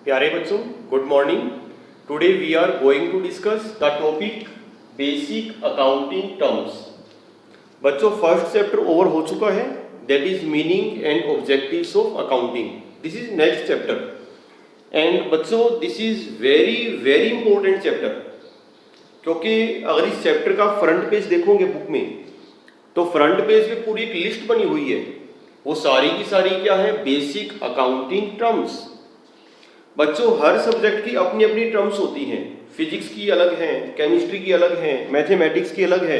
प्यारे बच्चों, good morning. Today we are going to discuss the topic basic accounting terms. बच्चों, first chapter over हो चुका है, that is meaning and objectives of accounting. This is next chapter and बच्चों this is very very important chapter, क्योंकि अगर इस chapter का front page देखोगे बुक में तो फ्रंट पेज पे पूरी एक लिस्ट बनी हुई है। वो सारी की सारी क्या है? Basic accounting terms. बच्चों, हर सब्जेक्ट की अपनी अपनी टर्म्स होती हैं। फिजिक्स की अलग है, केमिस्ट्री की अलग है, मैथमेटिक्स की अलग है।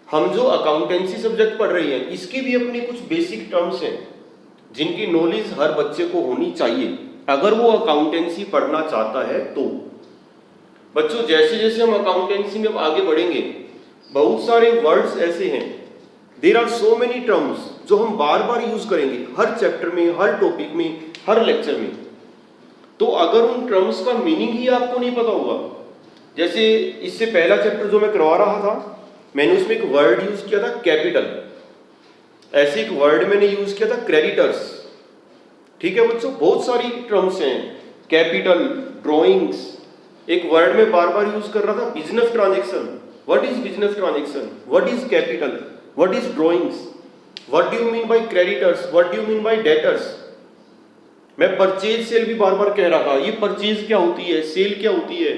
हम जो अकाउंटेंसी सब्जेक्ट पढ़ रहे हैं इसकी भी अपनी कुछ बेसिक टर्म्स हैं जिनकी नॉलेज हर बच्चे को होनी चाहिए अगर वो अकाउंटेंसी पढ़ना चाहता है तो। बच्चों, जैसे जैसे हम अकाउंटेंसी में आगे बढ़ेंगे बहुत सारे वर्ड्स ऐसे हैं, there are so many terms जो हम बार बार यूज करेंगे हर चैप्टर में, हर टॉपिक में, हर लेक्चर में। तो अगर उन टर्म्स का मीनिंग ही आपको नहीं पता होगा, जैसे इससे पहला चैप्टर जो मैं करवा रहा था मैंने उसमें एक वर्ड यूज किया था कैपिटल, ऐसे एक वर्ड मैंने यूज किया था क्रेडिटर्स। ठीक है बच्चों, बहुत सारी टर्म्स हैं, कैपिटल, ड्रॉइंग्स। एक वर्ड में बार बार यूज कर रहा था business transaction. What is business transaction? What is capital? What is drawings? What do you mean by creditors? What do you mean by debtors? मैं परचेज सेल भी बार बार कह रहा था, ये परचेज क्या होती है, सेल क्या होती है,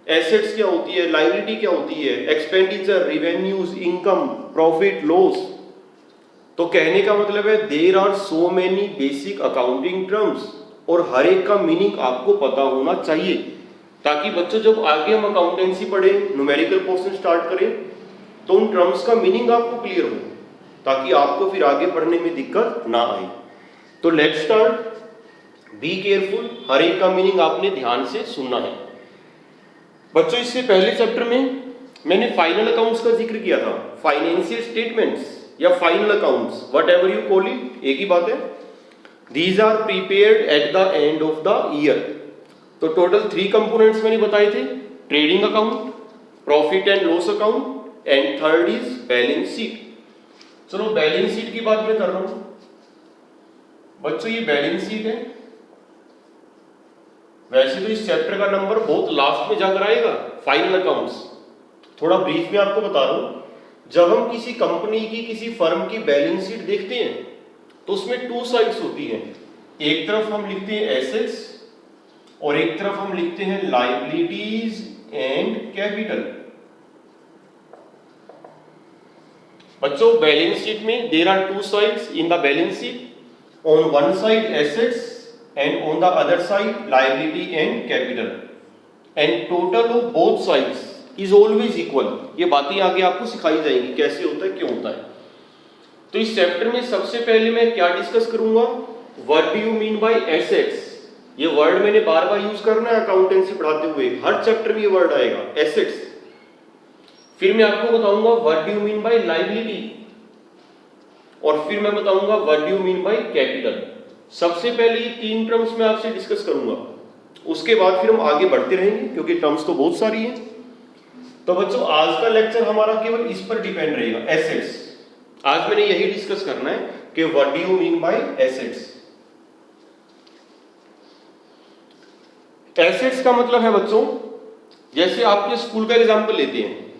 एसेट्स क्या होती है, लायबिलिटी क्या होती है, expenditure, revenues, income, profit, loss. तो कहने का मतलब है there are so many basic accounting terms और हर एक का मीनिंग आपको पता होना चाहिए, ताकि बच्चों जब आगे हम अकाउंटेंसी पढ़े, न्यूमेरिकल पोर्शन स्टार्ट करें तो उन टर्म्स का मीनिंग आपको क्लियर हो, ताकि आपको फिर आगे पढ़ने में दिक्कत ना आए। तो लेट्स स्टार्ट। बी केयरफुल, हर एक का मीनिंग आपने ध्यान से सुनना है। बच्चों, इससे पहले चैप्टर में मैंने फाइनल अकाउंट्स का जिक्र किया था, फाइनेंशियल स्टेटमेंट्स या final accounts, whatever you call it, एक ही बात है। These are prepared at the end of the year. तो टोटल 3 कंपोनेंट्स मैंने बताए थे, trading account, profit and loss account and third is balance sheet. चलो बैलेंस शीट की बात मैं कर रहा हूं। बच्चों, ये बैलेंस शीट है। वैसे तो इस चैप्टर का नंबर बहुत लास्ट में जाकर आएगा, फाइनल अकाउंट्स। थोड़ा ब्रीफ में आपको बता रहा हूं, जब हम किसी कंपनी की, किसी फर्म की बैलेंस शीट देखते हैं तो उसमें 2 साइड्स होती हैं। एक तरफ हम लिखते हैं एसेट्स और एक तरफ हम लिखते हैं लायबिलिटीज एंड कैपिटल। बच्चों, बैलेंस शीट में there are 2 sides in the balance sheet, on one side assets and on the other side liability and capital and total of both sides is always equal। ये बातें आगे आपको सिखाई जाएंगी कैसे होता है, क्यों होता है। तो इस चैप्टर में सबसे पहले मैं क्या डिस्कस करूंगा, what do you mean by assets. ये वर्ड मैंने बार बार यूज करना है अकाउंटेंसी पढ़ाते हुए, हर चैप्टर में ये वर्ड आएगा, एसेट्स। फिर मैं आपको बताऊंगा what do you mean by liability और फिर मैं बताऊंगा what do you mean by capital. सबसे पहले ये 3 टर्म्स मैं आपसे डिस्कस करूंगा, उसके बाद फिर हम आगे बढ़ते रहेंगे क्योंकि टर्म्स तो बहुत सारी हैं। तो बच्चों, आज का लेक्चर हमारा केवल इस पर डिपेंड रहेगा, एसेट्स। आज मैंने यही डिस्कस करना है कि what do you mean by assets. Assets का मतलब है बच्चों, जैसे आपके स्कूल का एग्जांपल लेते हैं।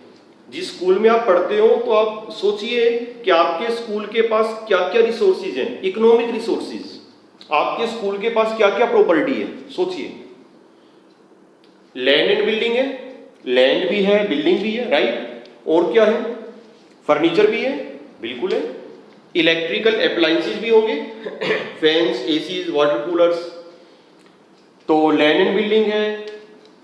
जिस स्कूल में आप पढ़ते हो तो आप सोचिए कि आपके स्कूल के पास क्या क्या रिसोर्सेज हैं, इकोनॉमिक रिसोर्सेज। आपके स्कूल के पास क्या क्या प्रॉपर्टी है, सोचिए। लैंड एंड बिल्डिंग है, लैंड भी है, बिल्डिंग भी है, राइट। और क्या है? फर्नीचर भी है, बिल्कुल है। इलेक्ट्रिकल अप्लायंसेस भी होंगे, फैंस, एसीज, वाटर कूलर्स। तो लैंड एंड बिल्डिंग है,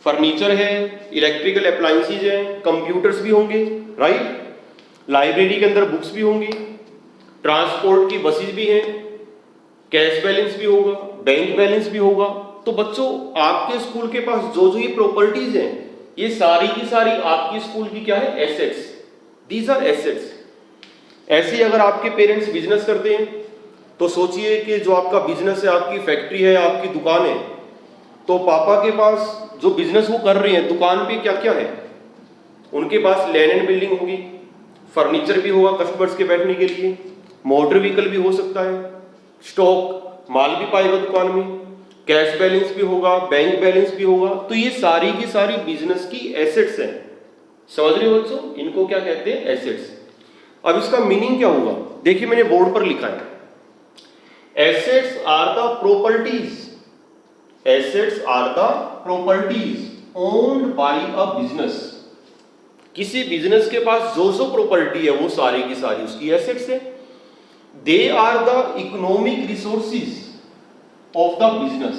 फर्नीचर है, इलेक्ट्रिकल अप्लायंसेस है, कंप्यूटर्स भी होंगे, राइट। लाइब्रेरी के अंदर बुक्स भी होंगी, ट्रांसपोर्ट की बसेस भी हैं, कैश बैलेंस भी होगा, बैंक बैलेंस भी होगा। तो बच्चों, आपके स्कूल के पास जो जो ये प्रॉपर्टीज हैं ये सारी की सारी आपकी स्कूल की क्या है? एसेट्स। These are assets. ऐसे ही अगर आपके पेरेंट्स बिजनेस करते हैं तो सोचिए कि जो आपका बिजनेस है, आपकी फैक्ट्री है, आपकी दुकान है, तो पापा के पास जो बिजनेस वो कर रहे हैं, दुकान पे क्या क्या है? उनके पास लैंड एंड बिल्डिंग होगी, फर्नीचर भी होगा कस्टमर्स के बैठने के लिए, मोटर व्हीकल भी हो सकता है, स्टॉक माल भी पाएगा दुकान में, कैश बैलेंस भी होगा, बैंक बैलेंस भी होगा। तो ये सारी की सारी बिजनेस की एसेट्स हैं। समझ रहे हो बच्चों, इनको क्या कहते हैं, एसेट्स। अब इसका मीनिंग क्या होगा, देखिए मैंने बोर्ड पर लिखा है, assets are the properties, assets are the properties owned by a business. किसी बिजनेस के पास जो जो प्रॉपर्टी है वो सारी की सारी उसकी एसेट्स है। They are the economic resources of the business,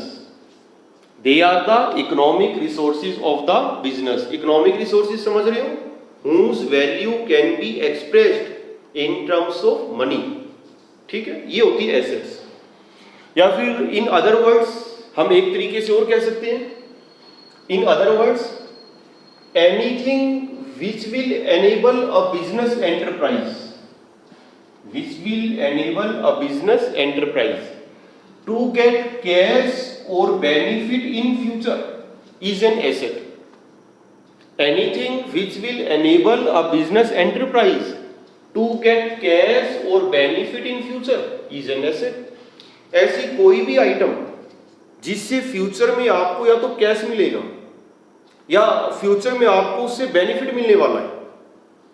they are the economic resources of the business. Economic resources समझ रहे हो, whose value can be expressed in terms of money। ठीक है, ये होती है एसेट्स। या फिर इन अदर वर्ड्स हम एक तरीके से और कह सकते हैं, in other words anything which will enable a business enterprise, which will enable a business enterprise to get cash or benefit in future is an asset। Anything which will enable a business enterprise to get cash or benefit in future is an asset। ऐसी कोई भी item जिससे future में आपको या तो cash मिलेगा या फ्यूचर में आपको उससे बेनिफिट मिलने वाला है,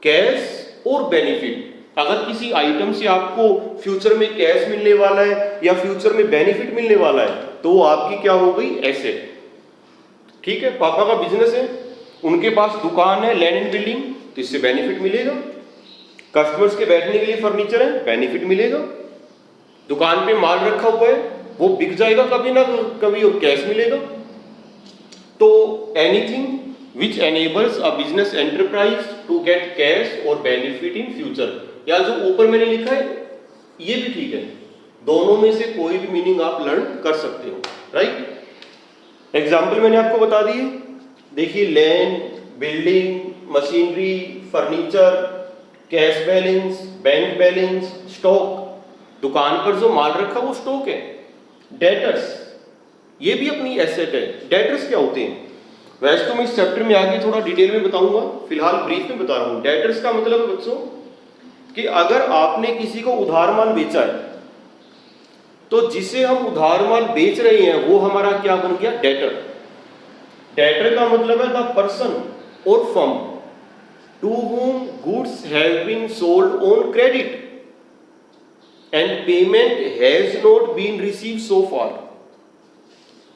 कैश और बेनिफिट। अगर किसी आइटम से आपको फ्यूचर में कैश मिलने वाला है या फ्यूचर में बेनिफिट मिलने वाला है तो वो आपकी क्या हो गई, एसेट। ठीक है, पापा का बिजनेस है, उनके पास दुकान है, लैंड एंड बिल्डिंग, तो इससे बेनिफिट मिलेगा। कस्टमर्स के बैठने के लिए फर्नीचर है, बेनिफिट मिलेगा। दुकान पे माल रखा हुआ है, वो बिक जाएगा कभी ना कभी और कैश मिलेगा। तो anything which enables a business enterprise to get cash or benefit in future, या जो ऊपर मैंने लिखा है ये भी ठीक है, दोनों में से कोई भी मीनिंग आप लर्न कर सकते हो, राइट। एग्जाम्पल मैंने आपको बता दिए, देखिए land, building, machinery, furniture, cash balance, bank balance, stock. दुकान पर जो माल रखा वो स्टॉक है। डेटर्स, ये भी अपनी एसेट है। डेटर्स क्या होते हैं, वैसे तो मैं इस चैप्टर में आगे थोड़ा डिटेल में बताऊंगा, फिलहाल ब्रीफ में बता रहा हूं। डेटर्स का मतलब है बच्चों कि अगर आपने किसी को उधार माल बेचा है तो जिसे हम उधार माल बेच रहे हैं वो हमारा क्या बन गया, डेटर। डेटर का मतलब है the person or firm to whom goods have been sold on credit and payment has not been received so far।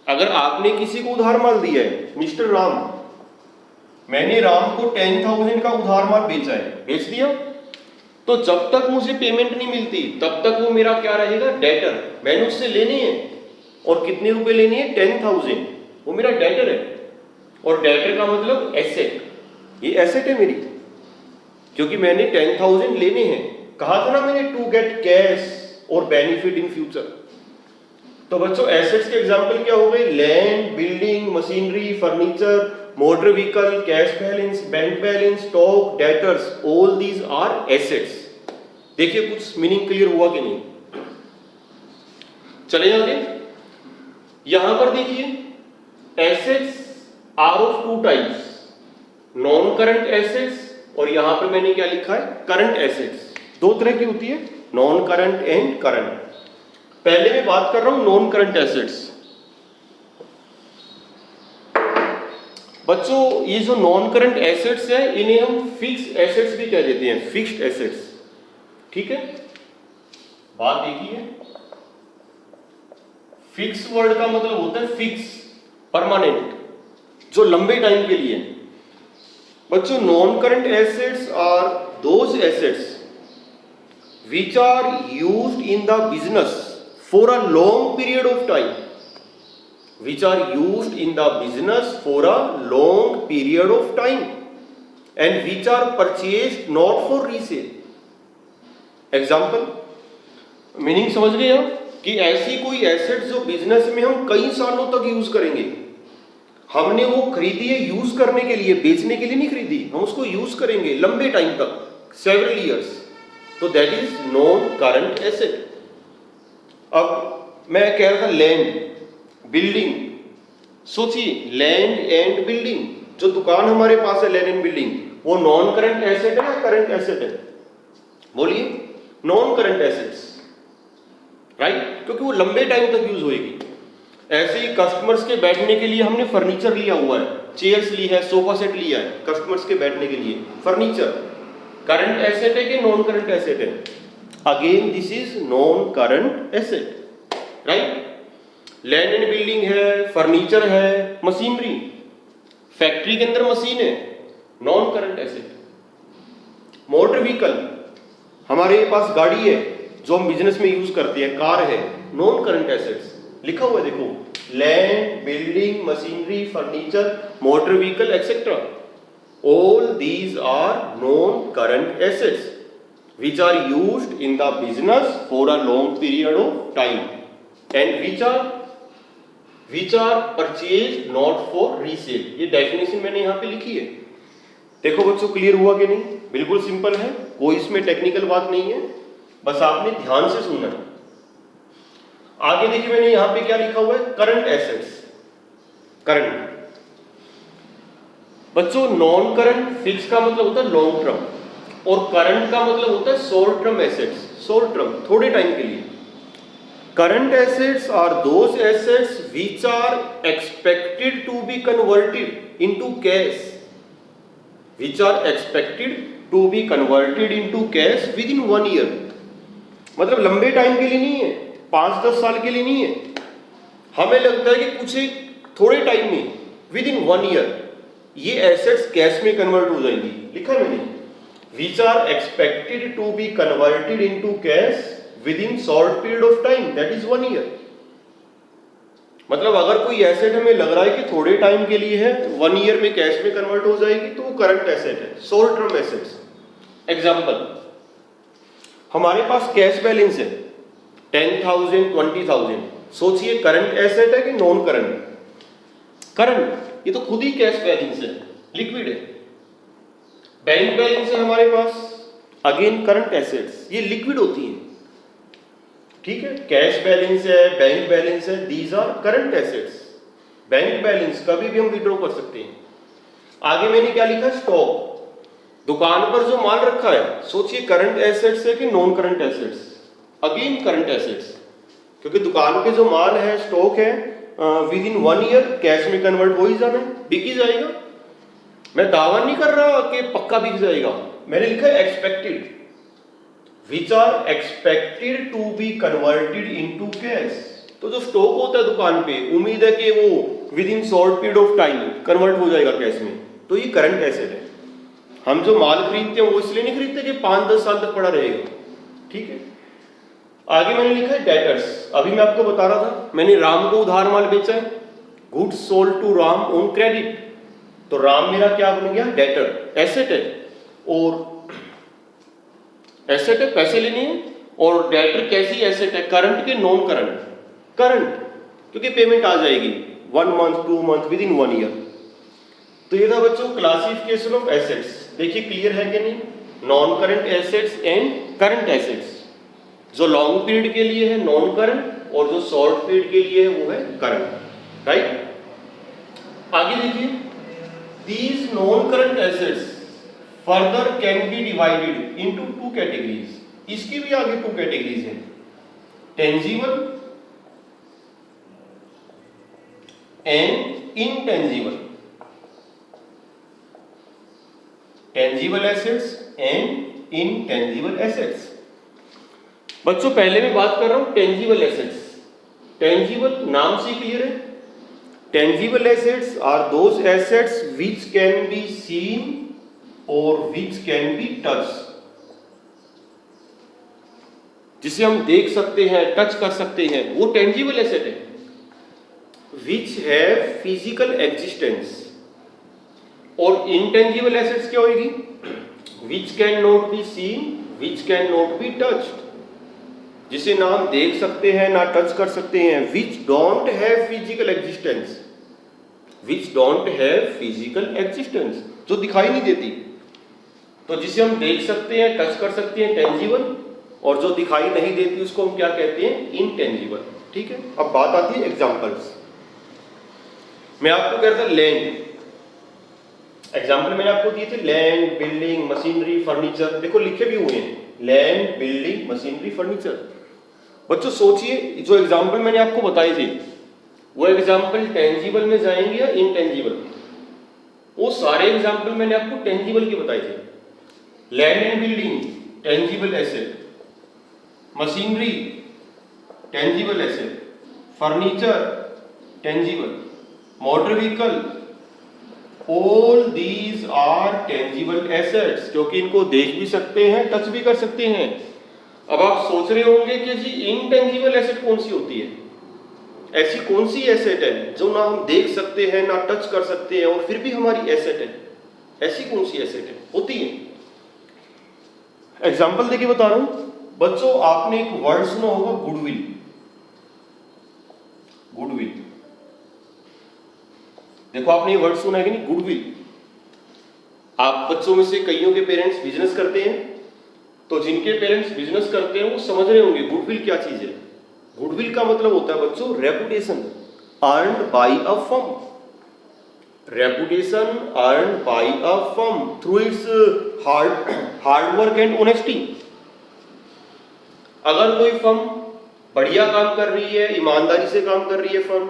अगर आपने किसी को उधार माल दिया है, मिस्टर राम, मैंने राम को 10,000 का उधार माल बेचा है, बेच दिया, तो जब तक मुझे पेमेंट नहीं मिलती तब तक वो मेरा क्या रहेगा, डेटर। मैंने उससे लेने हैं और कितने रुपए लेने हैं, 10,000, वो मेरा डेटर है। और डेटर का मतलब एसेट, ये एसेट है मेरी, क्योंकि मैंने 10,000 लेने हैं। कहा था ना मैंने, to get cash or benefit in future. तो बच्चों एसेट्स के एग्जांपल क्या हो गए, land, building, machinery, furniture, motor vehicle, cash balance, bank balance, stock, debtors, all these are assets. देखिए कुछ मीनिंग क्लियर हुआ कि नहीं। चले आगे, यहां पर देखिए assets are of two types, non current assets और यहां पर मैंने क्या लिखा है, करंट एसेट्स। दो तरह की होती है, नॉन करंट एंड करंट। पहले मैं बात कर रहा हूं नॉन करंट एसेट्स। बच्चों ये जो नॉन करंट एसेट्स है इन्हें हम फिक्स एसेट्स भी कह देते हैं, फिक्स्ड एसेट्स। ठीक है, बात देखिए, फिक्स वर्ड का मतलब होता है फिक्स, परमानेंट, जो लंबे टाइम के लिए। बच्चों non current assets are those assets which are used in the business for a long period of time, which are used in the business for a long period of time and which are purchased not for resale। Example, meaning समझ गए आप कि ऐसी कोई asset जो business में हम कई सालों तक यूज करेंगे। हमने वो खरीदी है यूज करने के लिए, बेचने के लिए नहीं खरीदी, हम उसको यूज करेंगे लंबे टाइम तक, सेवरल ईयर्स, तो that is non current asset. अब मैं कह रहा था लैंड, बिल्डिंग, सोचिए लैंड एंड बिल्डिंग, जो दुकान हमारे पास है लैंड एंड बिल्डिंग, वो नॉन करंट एसेट है या करंट एसेट है, बोलिए। नॉन करंट एसेट्स, राइट, क्योंकि वो लंबे टाइम तक यूज होएगी। ऐसे ही कस्टमर्स के बैठने के लिए हमने फर्नीचर लिया हुआ है, चेयर्स ली है, सोफा सेट लिया है कस्टमर्स के बैठने के लिए, फर्नीचर करंट एसेट है कि नॉन करंट एसेट है? Again this is non current asset, right? Land and building है, फर्नीचर है, मशीनरी, फैक्ट्री के अंदर मशीन है, non current asset. Motor vehicle, हमारे पास गाड़ी है जो हम बिजनेस में यूज करते हैं, कार है, नॉन करंट एसेट्स। लिखा हुआ है देखो, land, building, machinery, furniture, motor vehicle etcetera, all these are non-current assets which are used in the business for a long period of time and which are purchased not for resale। ये definition मैंने यहाँ पे लिखी है। देखो बच्चों, clear हुआ कि नहीं? बिल्कुल सिंपल है, कोई इसमें टेक्निकल बात नहीं है, बस आपने ध्यान से सुनना है। आगे देखिए मैंने यहाँ पे क्या लिखा हुआ है, करंट एसेट्स। करंट बच्चों, नॉन करंट फिक्स का मतलब होता है लॉन्ग टर्म, और करंट का मतलब होता है short term assets, short term, थोड़े टाइम के लिए। Current assets are those assets which are expected to be converted into cash, which are expected to be converted into cash within 1 year. मतलब लंबे time के लिए नहीं है, 5-10 साल के लिए नहीं है, हमें लगता है कि कुछ एक थोड़े टाइम में, विद इन 1 ईयर ये एसेट्स कैश में कन्वर्ट हो जाएंगी। लिखा है मैंने, which are expected to be converted into cash within short period of time, that is 1 year। मतलब अगर कोई एसेट हमें लग रहा है कि थोड़े टाइम के लिए है, 1 ईयर में कैश में कन्वर्ट हो जाएगी, तो वो करंट एसेट है, शॉर्ट टर्म एसेट्स। एग्जांपल, हमारे पास कैश बैलेंस है 10,000, 20,000, सोचिए करंट एसेट है कि नॉन करंट? करंट, ये तो खुद ही कैश बैलेंस है, लिक्विड है। बैंक बैलेंस है हमारे पास, अगेन करंट एसेट्स, ये लिक्विड होती है, ठीक है? कैश बैलेंस है, बैंक बैलेंस है, these are current assets. Bank balance कभी भी हम विड्रॉ कर सकते हैं। आगे मैंने क्या लिखा, स्टॉक, दुकान पर जो माल रखा है, सोचिए करंट एसेट्स है कि non current assets? Again current assets, क्योंकि दुकान पे जो माल है, स्टॉक है, विद इन 1 ईयर कैश में कन्वर्ट हो ही जाना है, बिक ही जाएगा। मैं दावा नहीं कर रहा कि पक्का बिक जाएगा, मैंने लिखा है expected, which are expected to be converted into cash। तो जो स्टॉक होता है दुकान पे, उम्मीद है कि वो with in short period of time convert हो जाएगा कैश में, तो ये करंट एसेट है। हम जो माल खरीदते हैं वो इसलिए नहीं खरीदते कि 5-10 साल तक पड़ा रहेगा, ठीक है? आगे मैंने लिखा है डेटर्स। अभी मैं आपको बता रहा था, मैंने राम को उधार माल बेचा है, goods sold to Ram on credit, तो राम मेरा क्या बन गया, डेटर, एसेट है। और एसेट है, पैसे लेने हैं, और डेटर कैसी एसेट है, करंट के नॉन करंट? करंट, क्योंकि पेमेंट आ जाएगी 1 month, 2 month, with in 1 year. तो ये था बच्चों क्लासिफिकेशन ऑफ एसेट्स। देखिए क्लियर है कि नहीं? Non current assets and current assets. जो लॉन्ग पीरियड के लिए है नॉन करंट, और जो शॉर्ट पीरियड के लिए है वो है करंट, राइट? आगे देखिए, these non current assets further can be divided into 2 categories. इसकी भी आगे 2 कैटेगरीज हैं, tangible and intangible. Tangible assets and intangible assets. बच्चों पहले मैं बात कर रहा हूं टेंजिबल एसेट्स। टेंजिबल नाम से क्लियर है, tangible assets are those assets which can be seen or which can be touched, जिसे हम देख सकते हैं, टच कर सकते हैं, वो टेंजिबल एसेट है। which have physical existence। और इंटेंजिबल एसेट्स क्या होगी, which can not be seen, which can not be touched, जिसे ना हम देख सकते हैं ना टच कर सकते हैं। which don't have physical existence, which don't have physical existence, जो दिखाई नहीं देती। तो जिसे हम देख सकते हैं, टच कर सकते हैं, टेंजिबल, और जो दिखाई नहीं देती उसको हम क्या कहते हैं, इनटेंजिबल, ठीक है? अब बात आती है एग्जांपल्स। मैं आपको कह रहा था लैंड, एग्जांपल मैंने आपको दिए थे, लैंड, बिल्डिंग, मशीनरी, फर्नीचर। देखो लिखे भी हुए हैं, लैंड, बिल्डिंग, मशीनरी, फर्नीचर। बच्चों सोचिए, जो एग्जांपल मैंने आपको बताए थे, वो एग्जाम्पल टेंजिबल में जाएंगे या इनटेंजिबल में? वो सारे एग्जाम्पल मैंने आपको टेंजिबल के बताए थे। Land and building tangible asset, machinery tangible asset, furniture tangible, motor vehicle, all these are tangible assets, क्योंकि इनको देख भी सकते हैं, टच भी कर सकते हैं। अब आप सोच रहे होंगे कि जी इनटेंजिबल एसेट कौन सी होती है? ऐसी कौन सी एसेट है जो ना हम देख सकते हैं ना टच कर सकते हैं और फिर भी हमारी एसेट है? ऐसी कौन सी एसेट है? होती है। एग्जाम्पल देखिए बता रहा हूं बच्चों, आपने एक वर्ड सुना होगा गुडविल। गुडविल, देखो आपने ये वर्ड सुना है कि नहीं, गुडविल। आप बच्चों में से कईयों के पेरेंट्स बिजनेस करते हैं, तो जिनके पेरेंट्स बिजनेस करते हैं वो समझ रहे होंगे गुडविल क्या चीज है। गुडविल का मतलब होता है बच्चों reputation earned by a firm. Reputation earned by a firm through its hard work and honesty. अगर कोई फर्म बढ़िया काम कर रही है, ईमानदारी से काम कर रही है, फर्म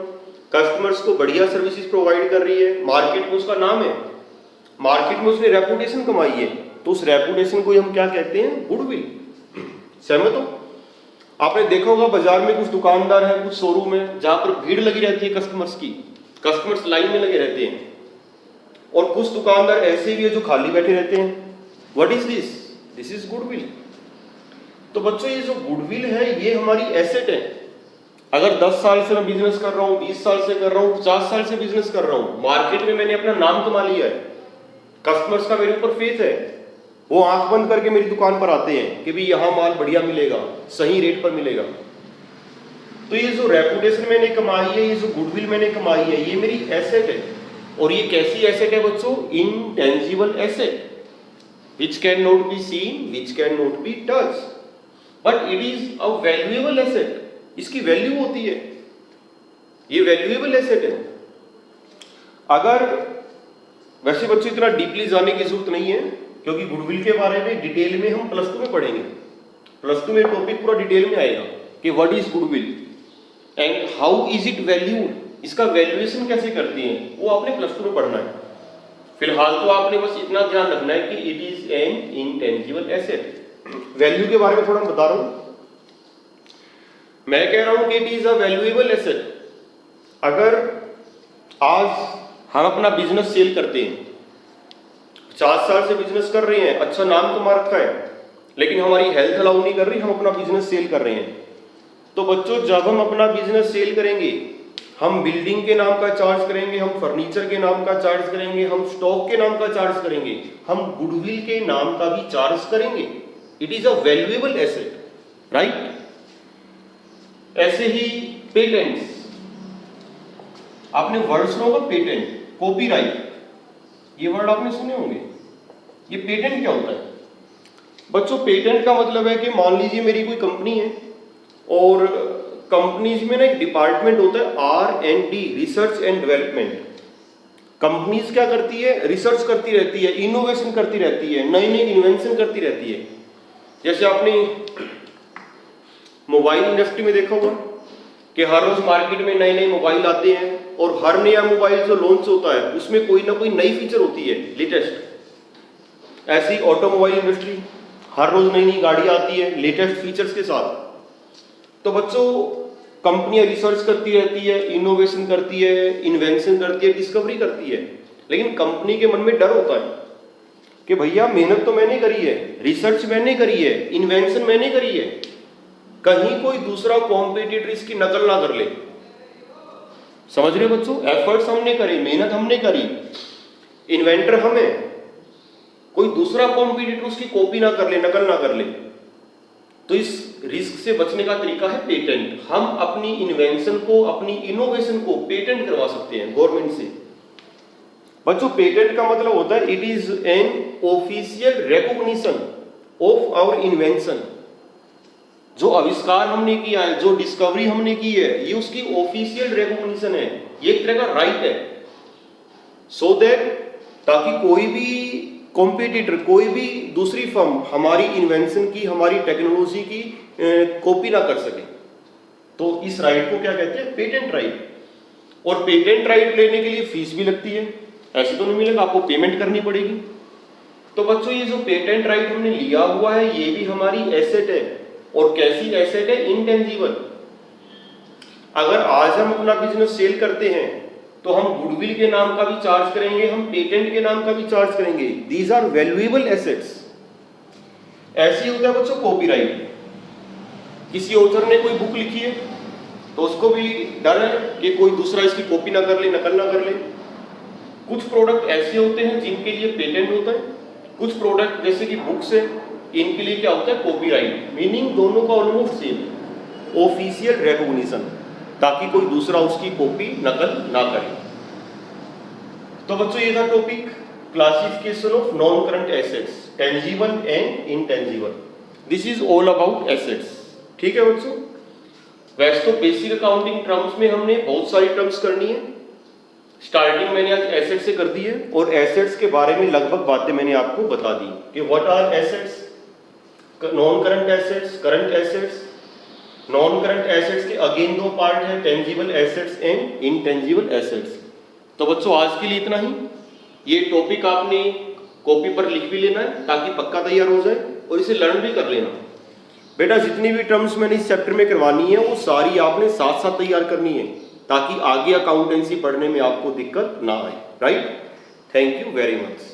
कस्टमर्स को बढ़िया सर्विसेज प्रोवाइड कर रही है, मार्केट में उसका नाम है, मार्केट में उसने रेपुटेशन कमाई है, तो उस रेपुटेशन को हम क्या कहते हैं? गुडविल। सहमत हो? आपने देखा होगा बाजार में कुछ दुकानदार हैं, कुछ शोरूम है जहां पर भीड़ लगी रहती है कस्टमर्स की, कस्टमर्स लाइन में लगे रहते हैं, और कुछ दुकानदार ऐसे भी है जो खाली बैठे रहते हैं। What is this? This is goodwill. तो बच्चों ये जो गुडविल है ये हमारी एसेट है। अगर 10 साल से मैं बिजनेस कर रहा हूं, 20 साल से कर रहा हूं, 50 साल से बिजनेस कर रहा हूं, मार्केट में मैंने अपना नाम कमा लिया है, कस्टमर्स का मेरे ऊपर फेथ है, वो आंख बंद करके मेरी दुकान पर आते हैं कि भाई यहां माल बढ़िया मिलेगा, सही रेट पर मिलेगा। तो ये जो रेपुटेशन मैंने कमाई है, ये जो गुडविल मैंने कमाई है, ये मेरी एसेट है। और ये कैसी एसेट है बच्चों? Intangible asset which cannot be seen, which cannot be touched, but it is a valuable asset. इसकी वैल्यू होती है, ये वैल्यूएबल एसेट है। अगर वैसे बच्चों इतना डीपली जाने की जरूरत नहीं है, क्योंकि गुडविल के बारे में डिटेल में हम प्लस 2 में पढ़ेंगे। प्लस 2 में टॉपिक पूरा डिटेल में आएगा कि what is goodwill and how is it valued, इसका वैल्यूएशन कैसे करती है, वो आपने प्लस 2 में पढ़ना है। फिलहाल तो आपने बस इतना ध्यान रखना है कि it is N intangible asset. Value के बारे में थोड़ा बता रहा हूं, मैं कह रहा हूं कि it is a valuable asset. अगर आज हम अपना बिजनेस सेल करते हैं, 50 साल से बिजनेस कर रहे हैं, अच्छा नाम कमा रखा है, लेकिन हमारी हेल्थ अलाउ नहीं कर रही, हम अपना बिजनेस सेल कर रहे हैं, तो बच्चों जब हम अपना बिजनेस सेल करेंगे, हम बिल्डिंग के नाम का चार्ज करेंगे, हम फर्नीचर के नाम का चार्ज करेंगे, हम स्टॉक के नाम का चार्ज करेंगे, हम गुडविल के नाम का भी चार्ज करेंगे। It is a valuable asset, right? ऐसे ही पेटेंट्स, आपने वर्ड सुना होगा पेटेंट, कॉपीराइट, ये वर्ड आपने सुने होंगे। ये पेटेंट क्या होता है बच्चों? पेटेंट का मतलब है कि मान लीजिए मेरी कोई कंपनी है और कंपनीज में ना एक डिपार्टमेंट होता है R&D, research and development. Companies क्या करती है? रिसर्च करती रहती है, इनोवेशन करती रहती है, नई नई इन्वेंशन करती रहती है। जैसे आपने मोबाइल इंडस्ट्री में देखा होगा कि हर रोज मार्केट में नए नए मोबाइल आते हैं, और हर नया मोबाइल जो लॉन्च होता है उसमें कोई ना कोई नई फीचर होती है, लेटेस्ट। ऐसी ऑटोमोबाइल इंडस्ट्री, हर रोज नई नई गाड़ी आती है लेटेस्ट फीचर्स के साथ। तो बच्चों कंपनियां रिसर्च करती रहती है, इनोवेशन करती है, इन्वेंशन करती है, डिस्कवरी करती है, लेकिन कंपनी के मन में डर होता है कि भैया मेहनत तो मैंने करी है, रिसर्च मैंने करी है, इन्वेंशन मैंने करी है, कहीं कोई दूसरा कॉम्पिटिटर इसकी नकल ना कर ले। समझ रहे हो बच्चों? एफर्ट्स हमने करे, मेहनत हमने करी, इन्वेंटर हमें, कोई दूसरा कॉम्पिटिटर उसकी कॉपी ना कर ले, नकल ना कर ले। तो इस रिस्क से बचने का तरीका है पेटेंट। हम अपनी इन्वेंशन को, अपनी इनोवेशन को पेटेंट करवा सकते हैं गवर्नमेंट से। बच्चों पेटेंट का मतलब होता है it is an official recognition of our invention. जो आविष्कार हमने किया है, जो डिस्कवरी हमने की है, ये उसकी ऑफिशियल रिकॉग्निशन है, ये एक तरह का राइट है। सो दैट ताकि कोई भी कॉम्पिटिटर, कोई भी दूसरी फर्म हमारी इन्वेंशन की, हमारी टेक्नोलॉजी की कॉपी ना कर सके। तो इस राइट को क्या कहते हैं? Patent right. और पेटेंट राइट लेने के लिए फीस भी लगती है, ऐसे तो नहीं मिलेगा, आपको पेमेंट करनी पड़ेगी। तो बच्चों ये जो पेटेंट राइट हमने लिया हुआ है ये भी हमारी एसेट है, और कैसी एसेट है? इंटेंजिबल। अगर आज हम अपना बिजनेस सेल करते हैं तो हम गुडविल के नाम का भी चार्ज करेंगे, हम पेटेंट के नाम का भी चार्ज करेंगे। These are valuable assets. ऐसे ही होता है बच्चों कॉपीराइट। किसी ऑथर ने कोई बुक लिखी है तो उसको भी डर है कि कोई दूसरा इसकी कॉपी ना कर ले, नकल ना कर ले। कुछ प्रोडक्ट ऐसे होते हैं जिनके लिए पेटेंट होता है, कुछ प्रोडक्ट जैसे कि बुक्स है, इनके लिए क्या होता है? कॉपीराइट। मीनिंग दोनों का ऑलमोस्ट सेम है, ऑफिशियल रिकॉग्निशन, ताकि कोई दूसरा उसकी कॉपी नकल ना करे। तो बच्चों ये था topic classification of non current assets, tangible and intangible. This is all about assets. ठीक है बच्चों, वैसे तो बेसिक अकाउंटिंग टर्म्स में हमने बहुत सारी टर्म्स करनी है। स्टार्टिंग मैंने आज एसेट से कर दी है, और एसेट्स के बारे में लगभग बातें मैंने आपको बता दी कि what are assets, non current assets, current assets. Non current assets के अगेन दो पार्ट है, tangible assets and intangible assets. तो बच्चों आज के लिए इतना ही। ये टॉपिक आपने कॉपी पर लिख भी लेना है ताकि पक्का तैयार हो जाए, और इसे लर्न भी कर लेना। बेटा जितनी भी टर्म्स मैंने इस चैप्टर में करवानी है वो सारी आपने साथ साथ तैयार करनी है, ताकि आगे अकाउंटेंसी पढ़ने में आपको दिक्कत ना आए। Right? Thank you very much.